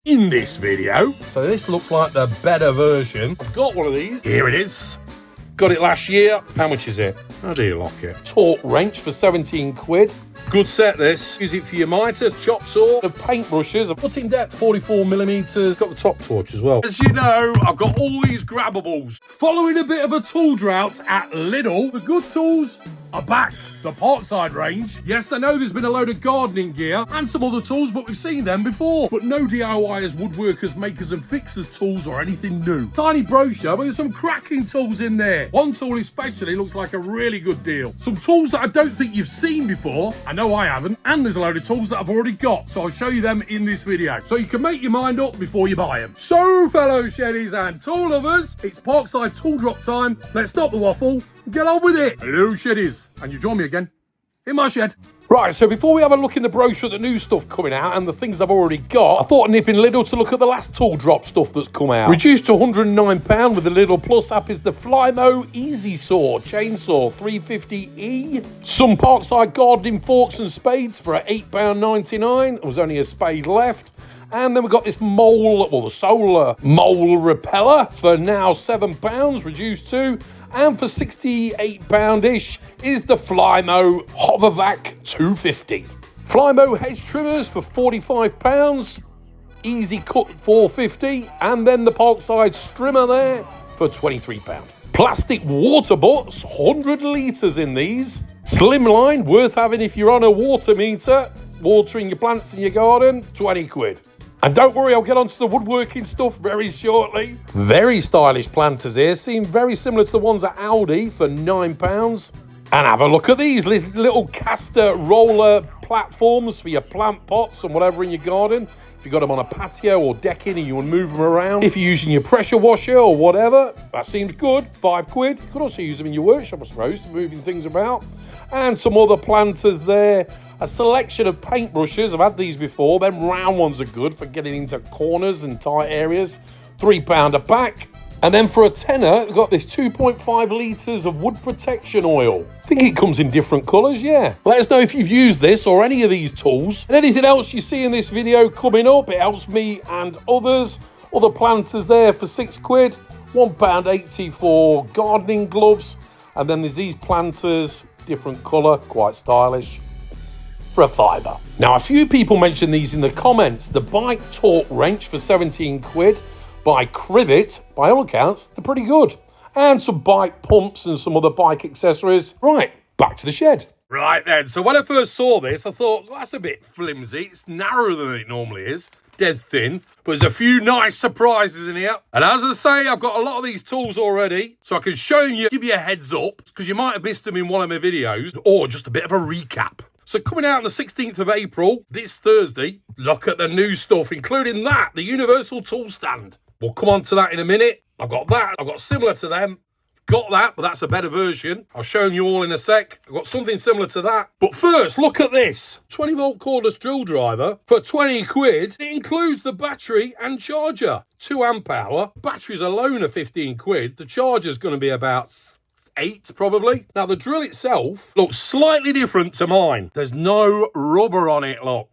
in this video. So this looks like the better version. I've got one of these. Here it is. Got it last year. How much is it? How do you lock it? Torque wrench for 17 quid. Good set this. Use it for your mitre, chop saw, the paintbrushes. I've put in depth 44mm. Got the top torch as well. As you know, I've got all these grabbables. Following a bit of a tool drought at Lidl, the good tools are back. The Parkside range. Yes, I know there's been a load of gardening gear and some other tools, but we've seen them before. But no DIYers, woodworkers, makers and fixers tools or anything new. Tiny brochure, but there's some cracking tools in there. One tool especially looks like a really good deal. Some tools that I don't think you've seen before. I know I haven't. And there's a load of tools that I've already got. So I'll show you them in this video. So you can make your mind up before you buy them. So fellow sheddies and tool lovers, it's Parkside tool drop time. Let's stop the waffle. Get on with it. Hello sheddies. And you join me again in my shed. Right, so before we have a look in the brochure at the new stuff coming out and the things I've already got, I thought I'd nip in Lidl to look at the last tool drop stuff that's come out. Reduced to £109 with the Lidl Plus app is the Flymo Easy Saw Chainsaw 350E. Some Parkside gardening forks and spades for £8.99. There was only a spade left. And then we've got this the solar mole repeller for now £7, reduced to. And for £68-ish is the Flymo Hovervac 250. Flymo hedge trimmers for £45, Easy Cut 450, and then the Parkside strimmer there for £23. Plastic water butts, 100 litres in these. Slimline, worth having if you're on a water meter, watering your plants in your garden, 20 quid. And don't worry, I'll get onto the woodworking stuff very shortly. Very stylish planters here, seem very similar to the ones at Aldi for £9. And have a look at these little caster roller platforms for your plant pots and whatever in your garden. If you've got them on a patio or decking and you want to move them around. If you're using your pressure washer or whatever, that seems good, 5 quid. You could also use them in your workshop, I suppose, to moving things about. And some other planters there. A selection of paintbrushes. I've had these before. Them round ones are good for getting into corners and tight areas. £3 a pack. And then for a tenner, we've got this 2.5 litres of wood protection oil. I think it comes in different colours, yeah. Let us know if you've used this or any of these tools. And anything else you see in this video coming up, it helps me and others. Other planters there for 6 quid. £1.80 for gardening gloves. And then there's these planters, different colour, quite stylish, for a £5. Now, a few people mentioned these in the comments. The bike torque wrench for 17 quid by Crivet. By all accounts, they're pretty good. And some bike pumps and some other bike accessories. Right, back to the shed. Right then, so when I first saw this, I thought, that's a bit flimsy. It's narrower than it normally is. Dead thin. But there's a few nice surprises in here. And as I say, I've got a lot of these tools already. So I can show you, give you a heads up, because you might have missed them in one of my videos, or just a bit of a recap. So coming out on the 16th of April, this Thursday, look at the new stuff, including that, the Universal Tool Stand. We'll come on to that in a minute. I've got that. I've got similar to them. Got that, but that's a better version. I'll show you all in a sec. I've got something similar to that. But first, look at this. 20-volt cordless drill driver for 20 quid. It includes the battery and charger. 2 amp hour. Batteries alone are 15 quid. The charger's going to be about 8 probably. Now the drill itself looks slightly different to mine. There's no rubber on it, look.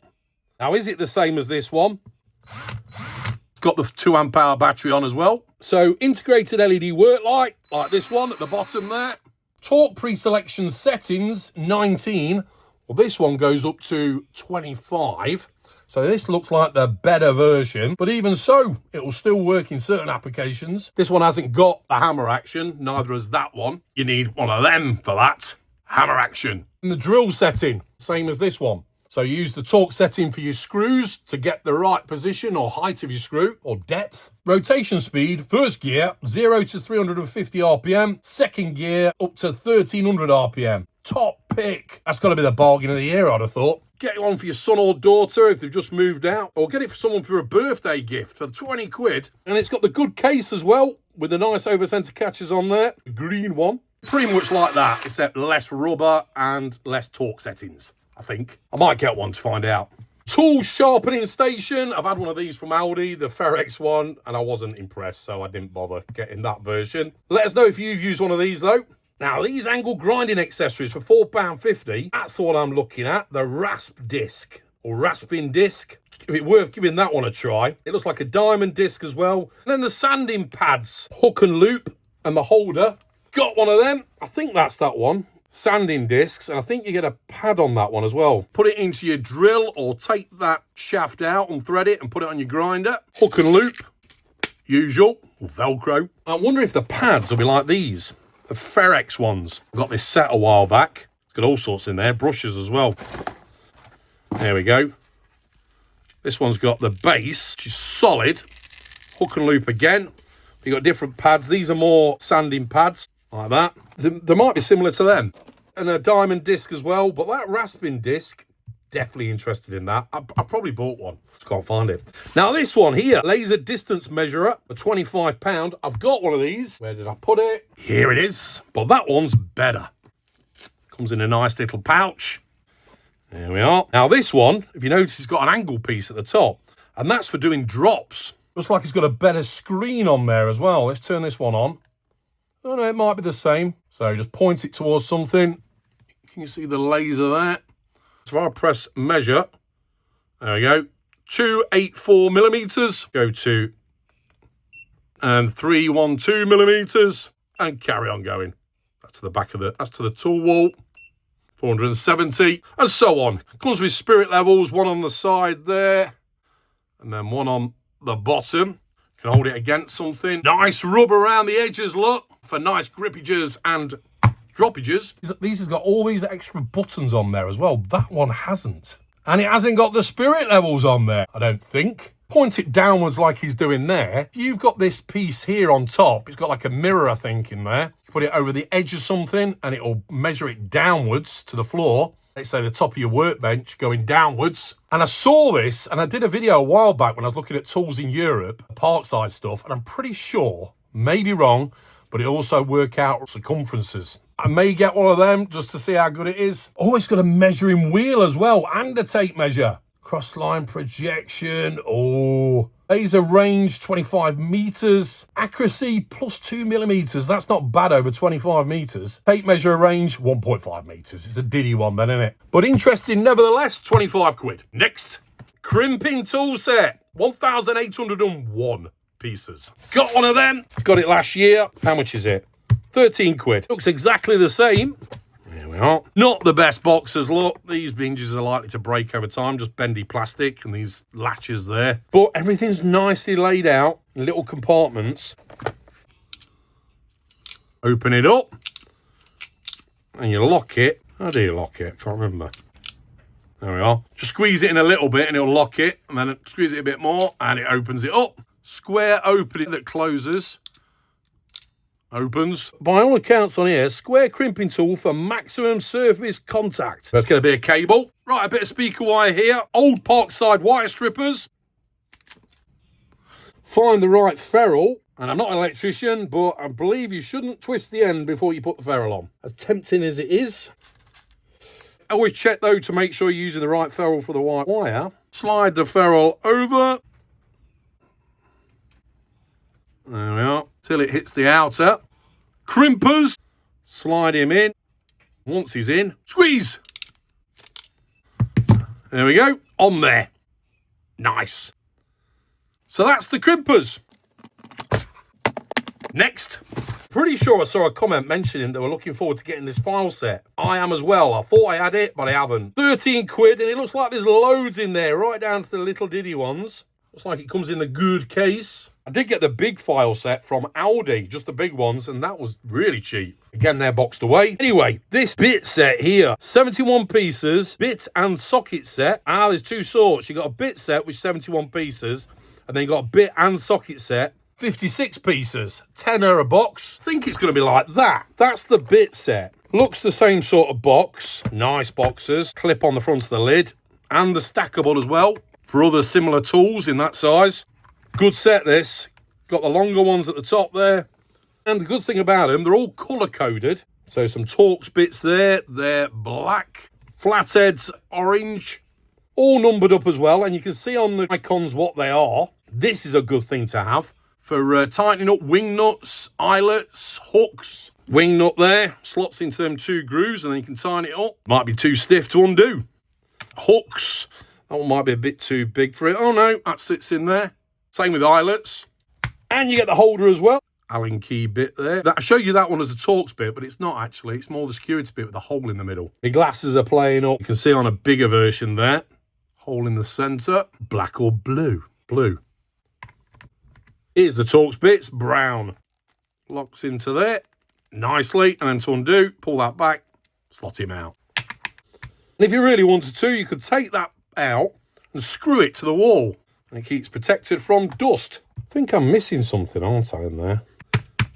Now is it the same as this one? It's got the 2 amp hour battery on as well. So integrated LED work light, like this one at the bottom there. Torque pre-selection settings, 19. Well, this one goes up to 25. So this looks like the better version, but even so, it will still work in certain applications. This one hasn't got the hammer action, neither has that one. You need one of them for that. Hammer action. And the drill setting, same as this one. So use the torque setting for your screws to get the right position or height of your screw or depth. Rotation speed, first gear, 0 to 350 RPM. Second gear, up to 1300 RPM. Top pick. That's got to be the bargain of the year, I'd have thought. Get one for your son or daughter if they've just moved out, or get it for someone for a birthday gift for 20 quid. And it's got the good case as well, with the nice over-centre catches on there. The green one. Pretty much like that, except less rubber and less torque settings, I think. I might get one to find out. Tool sharpening station. I've had one of these from Aldi, the Ferrex one, and I wasn't impressed, so I didn't bother getting that version. Let us know if you've used one of these, though. Now, these angle grinding accessories for £4.50, that's the one I'm looking at, the rasp disc, or rasping disc. It'd be worth giving that one a try. It looks like a diamond disc as well. And then the sanding pads, hook and loop, and the holder. Got one of them. I think that's that one. Sanding discs, and I think you get a pad on that one as well. Put it into your drill or take that shaft out and thread it and put it on your grinder. Hook and loop, usual, or Velcro. I wonder if the pads will be like these, the Ferrex ones. I got this set a while back. Got all sorts in there, brushes as well. There we go. This one's got the base, which is solid. Hook and loop again. You've got different pads. These are more sanding pads, like that. They might be similar to them. And a diamond disc as well, but that rasping disc, definitely interested in that. I probably bought one, just can't find it. Now this one here, laser distance measurer, for £25. I've got one of these. Where did I put it? Here it is. But that one's better. Comes in a nice little pouch. There we are. Now this one, if you notice, it's got an angle piece at the top, and that's for doing drops. Looks like it's got a better screen on there as well. Let's turn this one on. Oh no, it might be the same. So just point it towards something. Can you see the laser there? So if I press measure, there we go. 284 millimeters. Go to and 312 millimeters, and carry on going. That's to the back of that's to the tool wall. 470, and so on. Comes with spirit levels, one on the side there, and then one on the bottom. Can hold it against something. Nice rub around the edges, look, for nice grippages and droppages. These has got all these extra buttons on there as well. That one hasn't. And it hasn't got the spirit levels on there, I don't think. Point it downwards like he's doing there. If you've got this piece here on top, it's got like a mirror, I think, in there. Put it over the edge of something and it'll measure it downwards to the floor. Let's say the top of your workbench going downwards. And I saw this, and I did a video a while back when I was looking at tools in Europe, Parkside stuff, and I'm pretty sure, may be wrong, but it also work out circumferences. I may get one of them just to see how good it is. Oh, it's got a measuring wheel as well, and a tape measure. Cross line projection. Oh, laser range 25 meters. Accuracy plus 2 millimeters. That's not bad over 25 meters. Tape measure range 1.5 meters. It's a diddy one then, isn't it? But interesting nevertheless. 25 quid. Next, crimping tool set. 1,801 pieces. Got one of them. Got it last year. How much is it? 13 quid. Looks exactly the same. There we are. Not the best boxes, look. These hinges are likely to break over time, just bendy plastic and these latches there. But everything's nicely laid out in little compartments. Open it up and you lock it. How do you lock it? I can't remember. There we are. Just squeeze it in a little bit and it'll lock it, and then squeeze it a bit more and it opens it up. Square opening that closes. Opens. By all accounts on here, square crimping tool for maximum surface contact. Let's get a bit of cable. Right, a bit of speaker wire here. Old Parkside wire strippers. Find the right ferrule. And I'm not an electrician, but I believe you shouldn't twist the end before you put the ferrule on. As tempting as it is. Always check though to make sure you're using the right ferrule for the white wire. Slide the ferrule over. There we are, till it hits the outer. Crimpers, slide him in. Once he's in, squeeze. There we go, on there. Nice. So that's the crimpers. Next, pretty sure I saw a comment mentioning they were looking forward to getting this file set. I am as well. I thought I had it, but I haven't. 13 quid, and it looks like there's loads in there, right down to the little diddy ones. Looks like it comes in the good case. I did get the big file set from Aldi, just the big ones, and that was really cheap. Again, they're boxed away. Anyway, this bit set here, 71 pieces, bit and socket set. There's two sorts. You got a bit set, which is 71 pieces, and then you got a bit and socket set, 56 pieces, tenner a box. I think it's going to be like that. That's the bit set. Looks the same sort of box. Nice boxes. Clip on the front of the lid, and the stackable as well for other similar tools in that size. Good set this. Got the longer ones at the top there. And the good thing about them, they're all colour-coded. So some Torx bits there. They're black. Flatheads, orange. All numbered up as well. And you can see on the icons what they are. This is a good thing to have for tightening up wing nuts, eyelets, hooks. Wing nut there. Slots into them two grooves and then you can tighten it up. Might be too stiff to undo. Hooks. That one might be a bit too big for it. Oh no, that sits in there. Same with eyelets. And you get the holder as well. Allen key bit there. I showed you that one as a Torx bit, but it's not actually. It's more the security bit with the hole in the middle. The glasses are playing up. You can see on a bigger version there. Hole in the centre. Black or blue? Blue. Here's the Torx bits. Brown. Locks into there nicely. And then to undo, pull that back, slot him out. And if you really wanted to, you could take that out and screw it to the wall. And it keeps protected from dust. I think I'm missing something, aren't I, in there?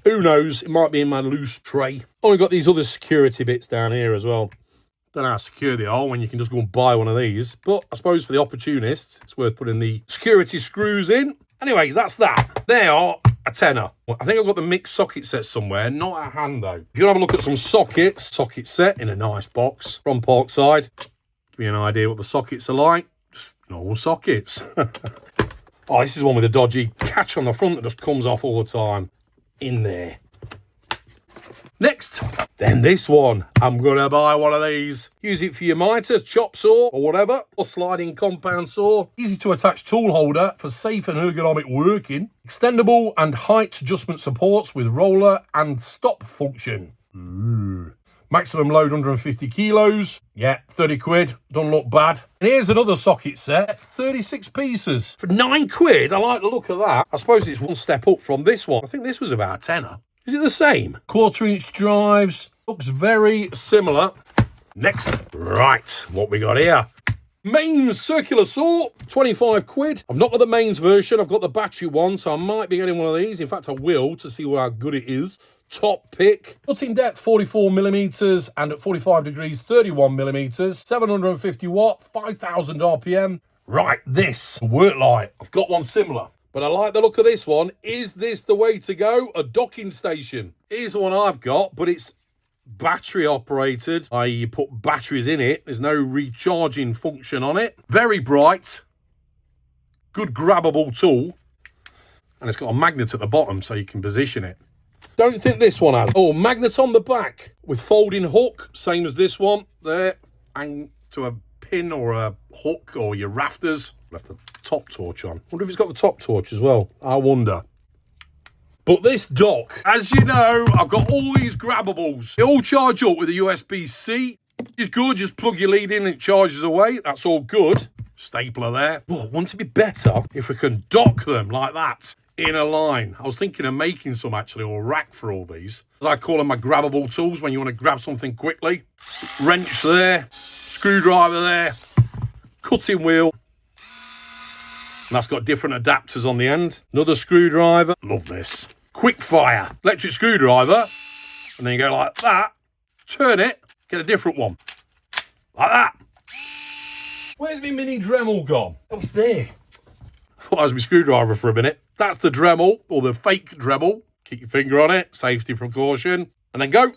Who knows? It might be in my loose tray. Oh, we've got these other security bits down here as well. Don't know how secure they are when you can just go and buy one of these. But I suppose for the opportunists, it's worth putting the security screws in. Anyway, that's that. They are a tenner. I think I've got the mixed socket set somewhere. Not at hand, though. If you want to have a look at some sockets, socket set in a nice box from Parkside. Give you an idea what the sockets are like. Just normal sockets. Oh, this is one with a dodgy catch on the front that just comes off all the time. In there. Next, then this one. I'm going to buy one of these. Use it for your mitre, chop saw or whatever, or sliding compound saw. Easy to attach tool holder for safe and ergonomic working. Extendable and height adjustment supports with roller and stop function. Ooh. Maximum load 150 kilos. Yeah, 30 quid. Don't look bad. And here's another socket set. 36 pieces. For 9 quid, I like the look of that. I suppose it's one step up from this one. I think this was about a tenner. Is it the same? 1/4-inch drives. Looks very similar. Next. Right, what we got here? Mains circular saw, 25 quid. I've not got the mains version. I've got the battery one, so I might be getting one of these. In fact, I will to see how good it is. Top pick. Cutting depth 44mm and at 45 degrees 31mm. 750 watt, 5,000 RPM. Right, this work light. I've got one similar, but I like the look of this one. Is this the way to go? A docking station. Here's the one I've got, but it's battery operated. You put batteries in it. There's no recharging function on it. Very bright. Good grabbable tool. And it's got a magnet at the bottom so you can position it. Don't think this one has. Oh, magnet on the back with folding hook. Same as this one. There. And to a pin or a hook or your rafters. Left the top torch on. Wonder if it's got the top torch as well. I wonder. But this dock, as you know, I've got all these grabbables. They all charge up with a USB-C. It's good, just plug your lead in and it charges away. That's all good. Stapler there. Oh, wouldn't it be better if we can dock them like that in a line? I was thinking of making some actually, or a rack for all these. As I call them my grabbable tools when you want to grab something quickly. Wrench there, screwdriver there, cutting wheel. And that's got different adapters on the end. Another screwdriver. Love this. Quick fire. Electric screwdriver. And then you go like that. Turn it. Get a different one. Like that. Where's my mini Dremel gone? Oh, it's there. I thought that was my screwdriver for a minute. That's the Dremel, or the fake Dremel. Keep your finger on it. Safety precaution. And then go.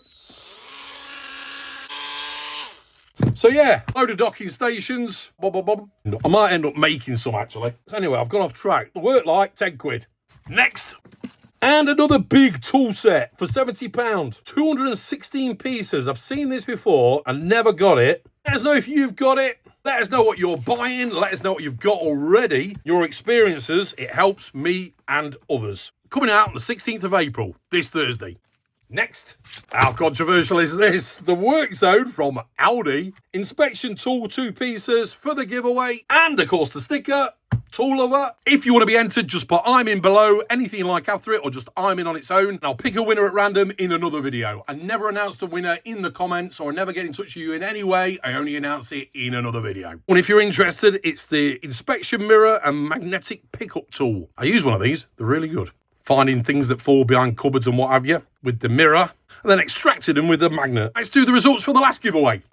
So yeah, load of docking stations. Bob, bob, bob. I might end up making some actually. So anyway, I've gone off track. The work light, 10 quid. Next. And another big tool set for £70. 216 pieces. I've seen this before and never got it. Let us know if you've got it. Let us know what you're buying. Let us know what you've got already. Your experiences. It helps me and others. Coming out on the 16th of April, this Thursday. Next, how controversial is this? The Work Zone from Audi. Inspection tool, 2 pieces for the giveaway. And of course the sticker, tool lover. If you want to be entered, just put I'm in below, anything you like after it, or just I'm in on its own. And I'll pick a winner at random in another video. I never announce the winner in the comments, or I never get in touch with you in any way. I only announce it in another video. And if you're interested, it's the inspection mirror and magnetic pickup tool. I use one of these, they're really good. Finding things that fall behind cupboards and what have you with the mirror, and then extracted them with the magnet. Let's do the results for the last giveaway.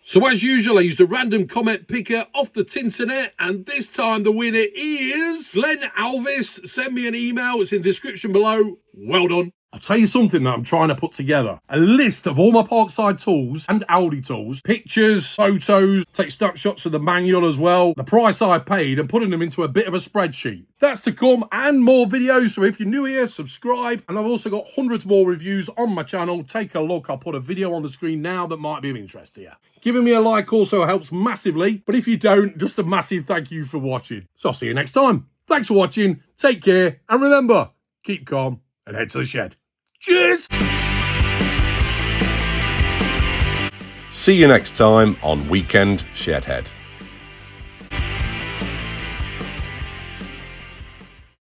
So as usual, I used a random comment picker off the Tinternet, and this time the winner is Glenn Alvis. Send me an email, it's in the description below. Well done. I'll tell you something that I'm trying to put together. A list of all my Parkside tools and Aldi tools, pictures, photos, take snapshots of the manual as well, the price I paid, and putting them into a bit of a spreadsheet. That's to come, and more videos, so if you're new here, subscribe. And I've also got hundreds more reviews on my channel. Take a look. I'll put a video on the screen now that might be of interest to you. Giving me a like also helps massively, but if you don't, just a massive thank you for watching. So I'll see you next time. Thanks for watching, take care, and remember, keep calm and head to the shed. Cheers! See you next time on Weekend Shedhead.